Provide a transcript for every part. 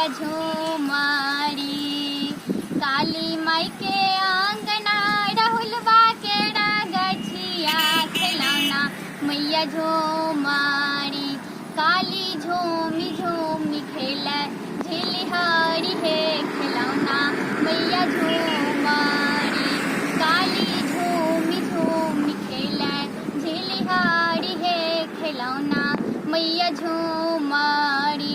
मैया झूमारी। काली माई के आंगना राहुलवा के गछिया खिलौना मैया झूमारी। काली झूमी झूमी खेले झिलिहारी है खिलौना मैया झूमारी। काली झूमी झूमी खेले झिलिहारी है खिलौना मैया झूमारी।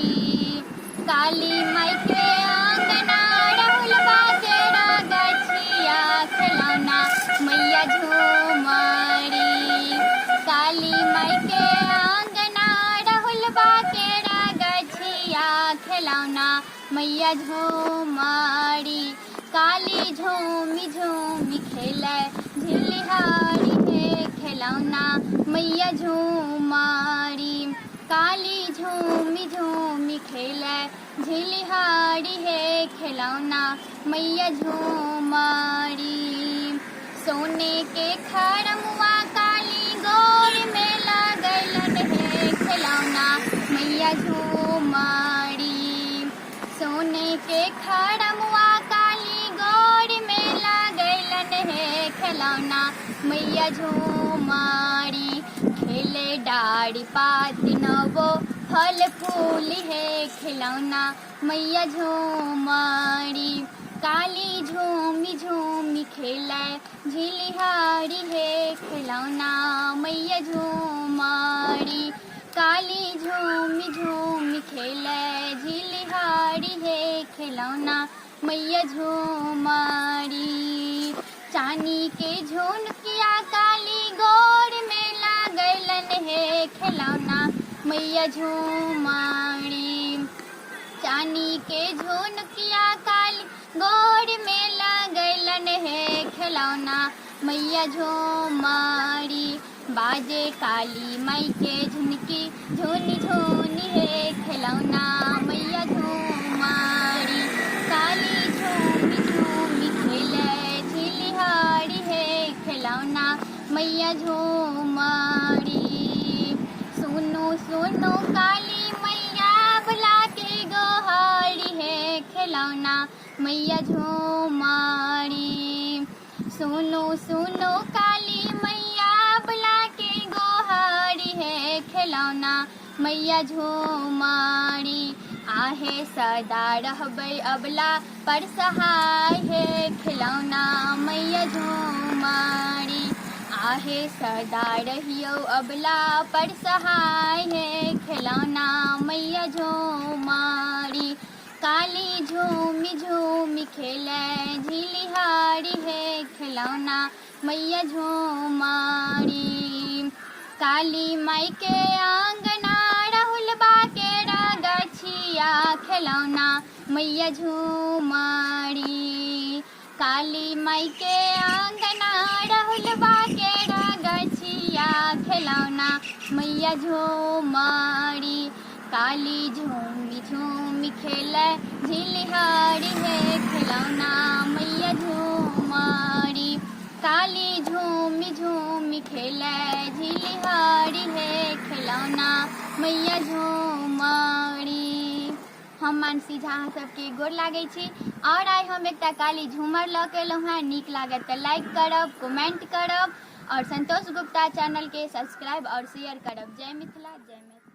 काली माई के आंगना राहुलवा के गछिया खिलौना मैया झूमारी। काली माई के आंगना राहुलवा के गछिया खिलौना मैया झूमारी। काली झूमी झूमी खेले झिलिहारी है खिलौना मैया झूमारी। काली झूमी झूमी खेले झिलिहारी है खिलौना मैया झूमारी। सोने के खड़मुआ काली गोर में लगलन है खिलौना मैया झूमारी। सोने के खड़मुआ काली गोर में लगलन है खिलौना मैया झूमारी। खेले डाड़ी पाती नवो फल फूल है खिलौना मैया झूमारी। काली झूमी झूमी खेले झिलिहारी है खिलौना मैया झूमारी। काली झूमी झूमी खेले झिलिहारी है खिलौना मैया झूमारी। चांदी के झुनकिया काली गोर में लगलन है खिलौना मैया झूमारी। चांदी के झुनकिया काली गोर में लगलन है खिलौना मैया झूमारी। बाजे काली माई के झुनकी झुनी झुनी है खिलौना मैया झूमारी। काली झूमी झूमी खेले झिलिहारी है खिलौना मैया झूमारी। सुनो सुनो काली मैया बुला के गोहारी है खिलौना मैया झूमारी। सुनो सुनो काली मैया बुला के गोहारी है खिलौना मैया झूमारी। आहे सदा रहबै अबला पर सहाय है खिलौना मैया झूमारी। आहे सदा रहियो अबला पर सहाय है खिलौना मैया झूमारी। काली झूमी झूमी खेले झिलिहारी है खिलौना मैया झूमारी। काली माई के आंगना राहुलवा के गछिया खिलौना मैया झूमारी। काली माई के आंगना राहुलवा के गछिया खिलौना मैया झूमारी। काली झूमी झूमी खेले झिलिहारी है खिलौना मैया झूमारी। काली झूमी झूमी खेले झिलिहारी है खिलौना मैया झूमारी। हम मानसी झा सबके गोर लागै छी और आइ हम एकटा काली झूमर लऽ के एलहुँ हेँ। नीक लागत तऽ लाइक करब, कमेंट करब और संतोष गुप्ता चैनल के सब्सक्राइब और शेयर करब। जय मिथिला जय मैथिली।